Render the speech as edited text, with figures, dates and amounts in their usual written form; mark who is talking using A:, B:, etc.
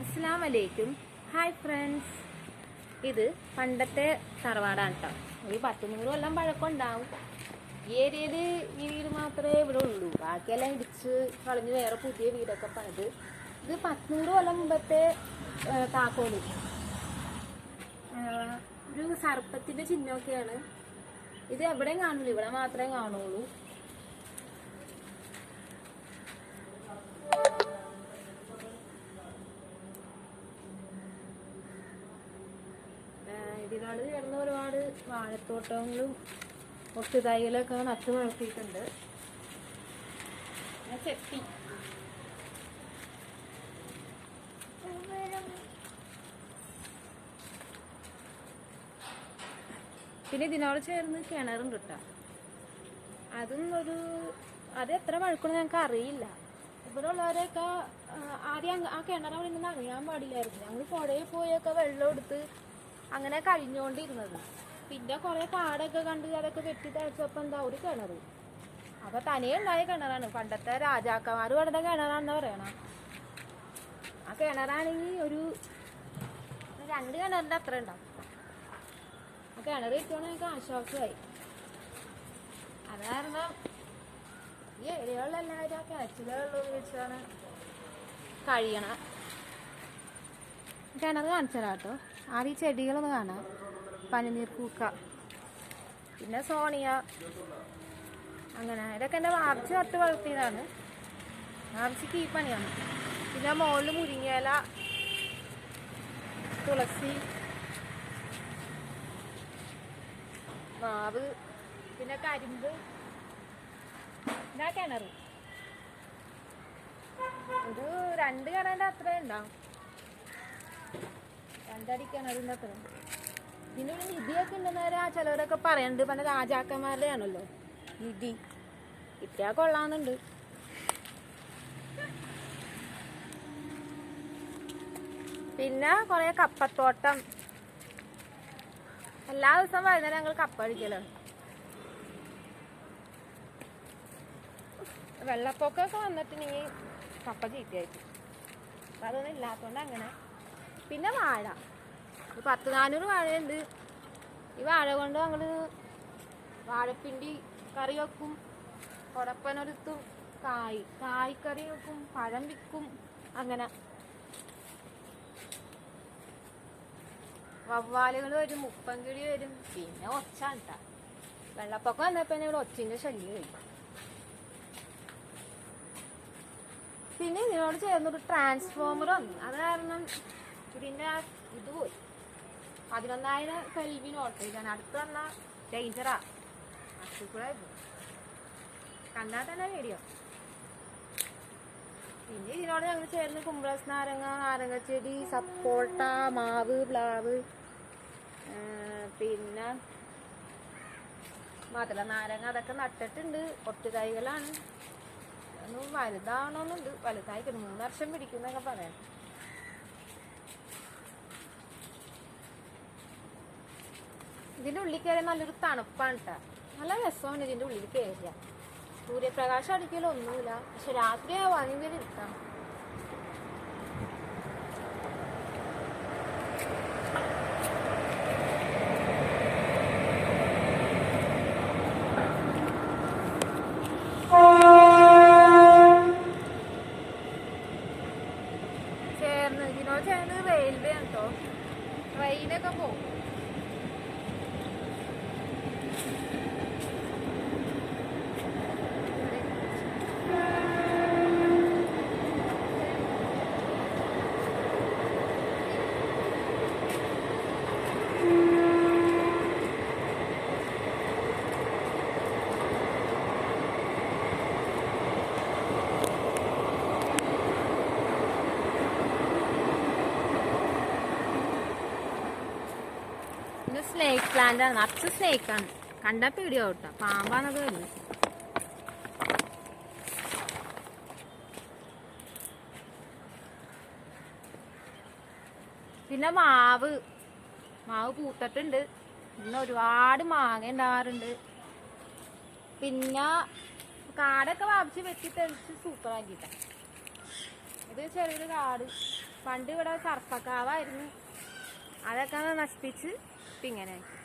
A: അസ്സലാമു അലൈക്കും. Hi friends, ഇത് പണ്ടത്തെ തറവാടാണ് കേട്ടോ. ഒരു 10-100 കൊല്ലം പഴക്കമുണ്ടാവും. ഈ ഏരിയയിൽ ഈ വീട് മാത്രമേ ഇവിടെ ഉള്ളൂ. ബാക്കിയെല്ലാം ഇടിച്ച് കളഞ്ഞ് വേറെ പുതിയ വീടൊക്കെ പണിത്. ഇത് 10-100 കൊല്ലം മുമ്പത്തെ താക്കോല്. ഒരു സർപ്പത്തിൻ്റെ ചിഹ്നമൊക്കെയാണ്. ഇത് എവിടെയും കാണുള്ളൂ, ഇവിടെ മാത്രമേ കാണുള്ളൂ. ഇതിനോട് ചേർന്ന് ഒരുപാട് വാഴത്തോട്ടങ്ങളും ഒട്ടുതൈകളൊക്കെ നട്ടു വളർത്തിയിട്ടുണ്ട്. ചെത്തി പിന്നെ ഇതിനോട് ചേർന്ന് കിണറുണ്ട് കേട്ടോ. അത് എത്ര പഴക്കമെന്ന് ഞങ്ങൾക്ക് അറിയില്ല. ഇവിടെ ഉള്ളവരെയൊക്കെ ആദ്യം ആ കിണർ അവിടെ നിന്ന് അറിയാൻ പാടില്ലായിരുന്നു. ഞങ്ങൾ പുഴയിൽ പോയൊക്കെ വെള്ളം എടുത്ത് അങ്ങനെ കഴിഞ്ഞുകൊണ്ടിരുന്നത്. പിന്നെ കുറെ കാടൊക്കെ കണ്ട് അതൊക്കെ വെട്ടി തഴച്ചപ്പോൾ എന്താ ഒരു കിണർ. അപ്പൊ തനിയെ ഉണ്ടായ കിണറാണ്. പണ്ടത്തെ രാജാക്കന്മാർ പണിത കിണറാണെന്ന് പറയണം. ആ കിണറാണെങ്കിൽ ഒരു 2 കിണറിന്റെ അത്ര ഉണ്ടാവും. ആ കിണർ കിട്ടുകയാണെങ്കിൽ എനിക്ക് ആശ്വാസമായി. അത് കാരണം ഈ ഏരിയകളിൽ എല്ലാവരും ആ കിണറ്റിലെ വെള്ളം ഉപയോഗിച്ചാണ് കഴിയണം. കിണർ കാണിച്ചതാ കേട്ടോ. ആദ്യം ചെടികളൊന്ന് കാണാം. പനിനീർ പൂക്ക, പിന്നെ സോണിയ, അങ്ങനെ ഇതൊക്കെ എൻ്റെ വാർച്ച നട്ട് വളർത്തിയതാണ്. വാർച്ചയ്ക്ക് ഈ പണിയാണ്. പിന്നെ മുകളിൽ മുരിങ്ങയില, തുളസി, മാവ്, പിന്നെ കരിമ്പ്. ഇതാ കിണർ. ഒരു 2 കിണറിൻ്റെ അത്രേ ഉണ്ടാവും. 2 അടി കിണറിൻ്റെ അത്ര. പിന്നെ ഒരു നിധിയൊക്കെ ഉണ്ടെന്ന് ചിലവരൊക്കെ പറയുന്നുണ്ട്. പല രാജാക്കന്മാരുടെ ആണല്ലോ നിധി. കിട്ടിയാൽ കൊള്ളാന്നുണ്ട്. പിന്നെ കുറെ കപ്പത്തോട്ടം. എല്ലാ ദിവസവും വൈകുന്നേരം ഞങ്ങൾ കപ്പ അടിക്കലാണ്. വെള്ളപ്പൊക്കമൊക്കെ വന്നിട്ടുണ്ടെങ്കിൽ കപ്പ ചീത്തയായിട്ട്. അപ്പം അതൊന്നും ഇല്ലാത്തതുകൊണ്ട് അങ്ങനെ. പിന്നെ വാഴ, 10-400 വാഴയുണ്ട്. ഈ വാഴ കൊണ്ട് ഞങ്ങൾ വാഴപ്പിണ്ടി കറി വെക്കും, കൊടപ്പനൊരുത്തും, കായ്ക്കറി വെക്കും, പഴം വിൽക്കും. അങ്ങനെ വവ്വാലുകൾ വരും, മുപ്പൻകിളി വരും. പിന്നെ ഒച്ച കേട്ടാ. വെള്ളപ്പൊക്കം വന്നപ്പോൾ ഇവിടെ ഒച്ചിൻ്റെ ശല്യം വരും. പിന്നെ ഇതിനോട് ചേർന്നൊരു ട്രാൻസ്ഫോമർ വന്നു. അത് കാരണം ഇതിൻ്റെ ഇത് പോയി. 11,000 കെൽവിൻ ഓട്ടോയിലാണ്. അടുത്ത് വന്ന ഡേഞ്ചറാ. അസുഖമായിരുന്നു. കണ്ടാൽ തന്നെ പേടിയോ. പിന്നെ ഇതിനോട് ഞങ്ങൾ ചേർന്ന് കുമ്പളസ് നാരങ്ങ, നാരങ്ങച്ചെടി, സപ്പോട്ട, മാവ്, പ്ലാവ്, പിന്നെ മധുര നാരങ്ങ അതൊക്കെ നട്ടിട്ടുണ്ട്. ഒട്ടുതൈകളാണ്. ഒന്നും വലുതാവണമെന്നുണ്ട്. വലുതായിക്കണം. 3 വർഷം പിടിക്കും എന്നൊക്കെ പറയാം. ഇതിൻ്റെ ഉള്ളിൽ കയറിയാൽ നല്ലൊരു തണുപ്പാണ് കേട്ടോ. നല്ല രസമാണ് ഇതിൻ്റെ ഉള്ളിൽ കയറിയ. സൂര്യപ്രകാശം അടിക്കലൊന്നുമില്ല. പക്ഷെ രാത്രിയാ ഭയങ്കര ഇരുട്ടാണ്. ഇതിനോട് ചേർന്ന് റെയിൽവേ ആണ് കേട്ടോ. ട്രെയിനൊക്കെ പോകും. പിന്നെ സ്നേക്ക് പ്ലാന്റ് ആണ്. നിറച്ച് സ്നേക്കാണ്. കണ്ടാൽ പേടിയാവും കേട്ടോ. പാമ്പാണത് വരുന്നത്. പിന്നെ മാവ് പൂത്തിട്ടുണ്ട്. പിന്നെ ഒരുപാട് മാങ്ങ ഉണ്ടാകാറുണ്ട്. പിന്നെ കാടൊക്കെ വാപിച്ച് വെട്ടി തെളിച്ച് സൂപ്പറാക്കിയിട്ടാണ്. ഇത് ചെറിയൊരു കാട്. പണ്ട് ഇവിടെ സർപ്പക്കാവായിരുന്നു, അതൊക്കെ നശിപ്പിച്ച് ഇപ്പം ഇങ്ങനെ ആക്കി.